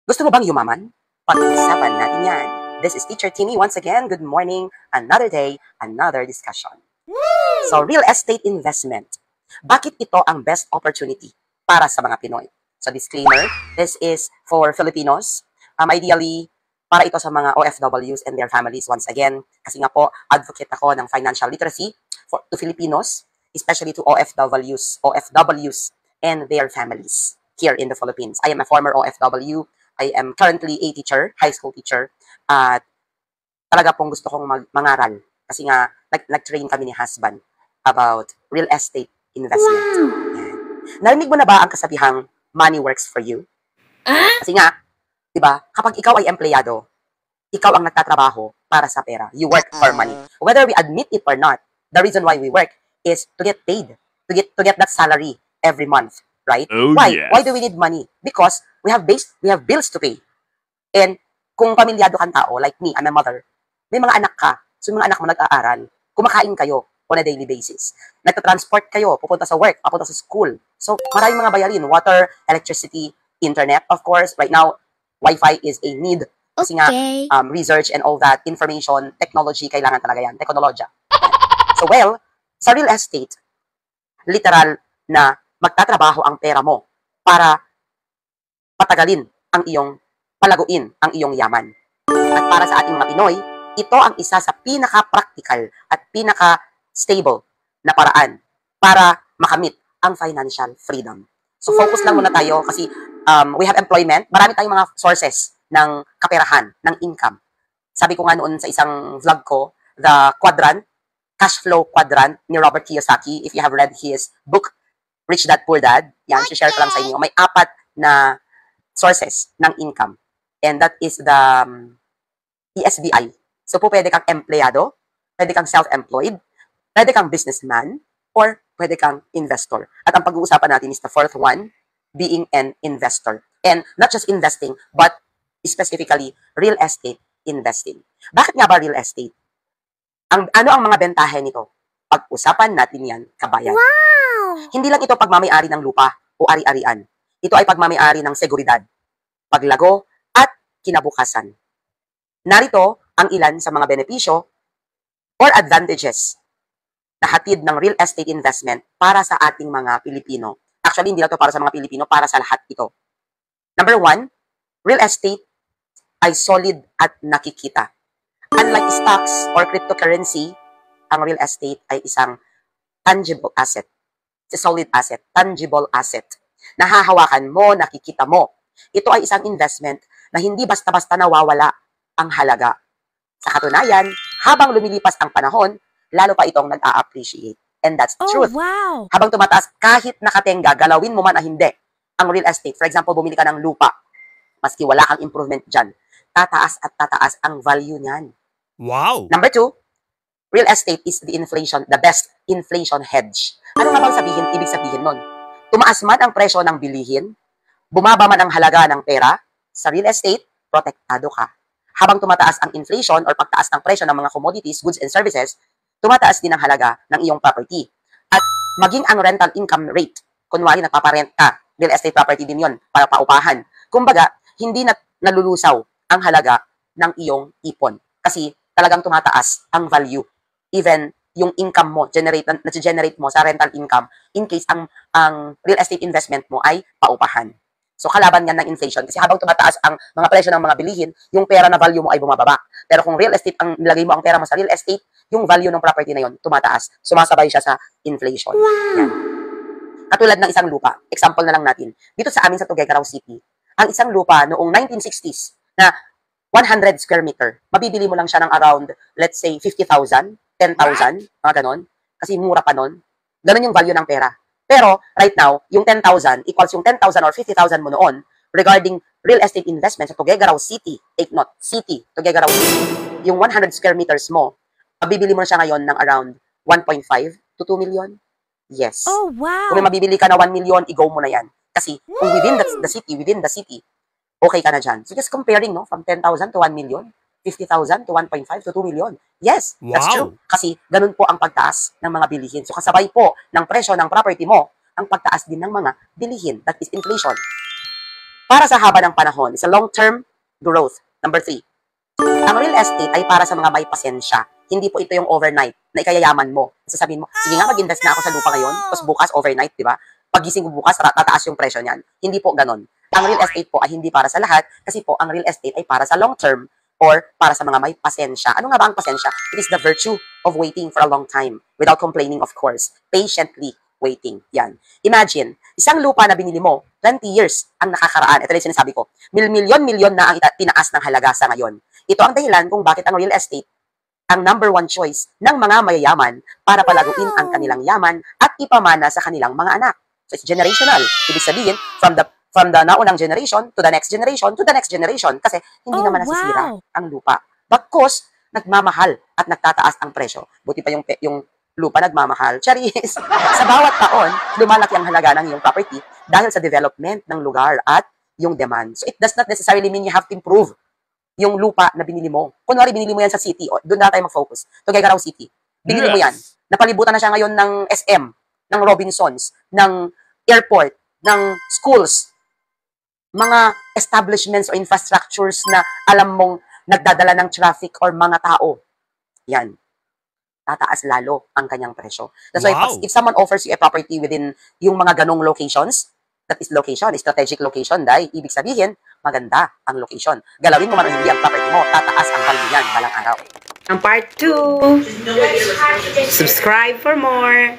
Gusto mo bang yumaman? Pag-usapan natin yan. This is Teacher Timmy once again. Good morning. Another day, another discussion. So, real estate investment. Bakit ito ang best opportunity para sa mga Pinoy? So, disclaimer, this is for Filipinos. Ideally, para ito sa mga OFWs and their families once again. Kasi nga po, advocate ako ng financial literacy to Filipinos, especially to OFWs and their families here in the Philippines. I am a former OFW. I am currently a teacher, high school teacher. At talaga pong gusto kong mangaral. Kasi nga, nag-train kami ni husband about real estate investment. Wow. Narinig mo na ba ang kasabihang money works for you? Kasi nga, di ba, kapag ikaw ay empleyado, ikaw ang nagtatrabaho para sa pera. You work for money. Whether we admit it or not, the reason why we work is to get paid, to get that salary every month, right? Oh, why? yes. Why do we need money? Because we have bills to pay. And kung pamilyado kang tao, like me, I'm a mother, may mga anak ka, so yung mga anak mo nag-aaral, kumakain kayo on a daily basis. Nagta-transport kayo, pupunta sa work, papunta sa school. So, maraming mga bayarin, water, electricity, internet, of course. Right now, Wi-Fi is a need. Kasi nga, research and all that, information, technology, kailangan talaga yan. Teknologya. So, well, sa real estate, literal na magtatrabaho ang pera mo para patagalin ang iyong, palaguin ang iyong yaman. At para sa ating mga Pinoy, ito ang isa sa pinaka-practical at pinaka-stable na paraan para makamit ang financial freedom. So, focus lang muna tayo kasi we have employment. Marami tayong mga sources ng kaperahan, ng income. Sabi ko nga noon sa isang vlog ko, the quadrant, cash flow quadrant ni Robert Kiyosaki. If you have read his book, Rich Dad, Poor Dad, yan, share ko lang sa inyo. May 4 na sources ng income. And that is the ESBI. So po pwede kang empleyado, pwede kang self-employed, pwede kang businessman, or pwede kang investor. At ang pag-uusapan natin is the 4th one, being an investor. And not just investing, but specifically real estate investing. Bakit nga ba real estate? Ano ang mga bentahe nito? Pag-usapan natin yan, kabayan. Wow! Hindi lang ito pagmamayari ng lupa o ari-arian. Ito ay pagmamayari ng seguridad, paglago, at kinabukasan. Narito ang ilan sa mga benepisyo or advantages na hatid ng real estate investment para sa ating mga Pilipino. Actually, hindi lang ito para sa mga Pilipino, para sa lahat ito. Number 1, real estate ay solid at nakikita. Unlike stocks or cryptocurrency, ang real estate ay isang tangible asset. It's a solid asset, tangible asset. Nahahawakan mo, nakikita mo. Ito ay isang investment na hindi basta-basta nawawala ang halaga. Sa katunayan, habang lumilipas ang panahon, lalo pa itong nag-a-appreciate. And that's the truth. Wow! Habang tumataas, kahit nakatenga, galawin mo man o hindi, ang real estate. For example, bumili ka ng lupa, maski wala kang improvement dyan, tataas at tataas ang value niyan. Wow! Number 2, real estate is the best inflation hedge. Ano nga bang ibig sabihin nun? Tumaas man ang presyo ng bilihin, bumaba man ang halaga ng pera, sa real estate, protektado ka. Habang tumataas ang inflation or pagtaas ng presyo ng mga commodities, goods, and services, tumataas din ang halaga ng iyong property. At maging ang rental income rate, kunwari nagpaparent ka, real estate property din yon para paupahan. Kumbaga, hindi nalulusaw ang halaga ng iyong ipon. Kasi talagang tumataas ang value. Even yung income mo, na-generate mo sa rental income, in case ang real estate investment mo ay paupahan. So, kalaban yan ng inflation. Kasi habang tumataas ang mga presyo ng mga bilihin, yung pera na value mo ay bumababa. Pero kung real estate, nilagay mo ang pera mo sa real estate, yung value ng property na yon tumataas. Sumasabay siya sa inflation. Wow! Yan. Katulad ng isang lupa. Example na lang natin. Dito sa amin sa Tuguegarao City, ang isang lupa noong 1960s na 100 square meter, mabibili mo lang siya ng around, let's say, 50,000, 10,000, mga ganon. Kasi mura pa nun. Ganon yung value ng pera. Pero, right now, yung 10,000 equals yung 10,000 or 50,000 mo noon regarding real estate investment sa Tuguegarao City. Take note, City, Tuguegarao City. Yung 100 square meters mo, mabibili mo na siya ngayon ng around 1.5 to 2 million. Yes. Oh, wow! Kung may mabibili ka na 1 million, i-go mo na yan. Kasi, kung within the city, okay ka na dyan. So, just comparing, no, from 10,000 to 1 million, 50,000 to 1.5 to 2 million. Yes, that's true. Kasi ganun po ang pagtaas ng mga bilihin. So kasabay po ng presyo ng property mo, ang pagtaas din ng mga bilihin. That is inflation. para sa haba ng panahon. It's a long-term growth. Number 3. Ang real estate ay para sa mga may pasensya. Hindi po ito yung overnight na ikayayaman mo. Sasabihin mo, sige nga, mag-invest na ako sa lupa ngayon, tapos bukas, overnight, di ba? Pagising ko bukas, tataas yung presyo niyan. Hindi po ganon. Ang real estate po ay hindi para sa lahat, kasi po, ang real estate ay para sa long term or para sa mga may pasensya. Ano nga ba ang pasensya? It is the virtue of waiting for a long time without complaining, of course. Patiently waiting. Yan. Imagine, isang lupa na binili mo, 20 years ang nakakaraan. Ito na yung sinasabi ko. Milyon-milyon na ang tinaas ng halaga sa ngayon. Ito ang dahilan kung bakit ang real estate ang number one choice ng mga mayayaman para palaguin ang kanilang yaman at ipamana sa kanilang mga anak. So it's generational. Ibig sabihin, from the naunang generation to the next generation to the next generation. Kasi hindi naman nasisira ang lupa. Bagkus, nagmamahal at nagtataas ang presyo. Buti pa yung lupa nagmamahal. Charis! Sa bawat taon, lumalaki ang halaga ng iyong property dahil sa development ng lugar at yung demand. So it does not necessarily mean you have to improve yung lupa na binili mo. Kunwari, binili mo yan sa city, doon na tayo mag-focus. Tuguegarao City. Binili mo yan. Napalibutan na siya ngayon ng SM, ng Robinsons, ng airport, ng schools, mga establishments o infrastructures na alam mong nagdadala ng traffic or mga tao. Yan. Tataas lalo ang kanyang presyo. That's why if someone offers you a property within yung mga ganong locations, that is location, strategic location, dahil ibig sabihin, maganda ang location. Galawin mo man hindi ang property mo, tataas ang value niyan balang araw. Ang part 2, subscribe for more.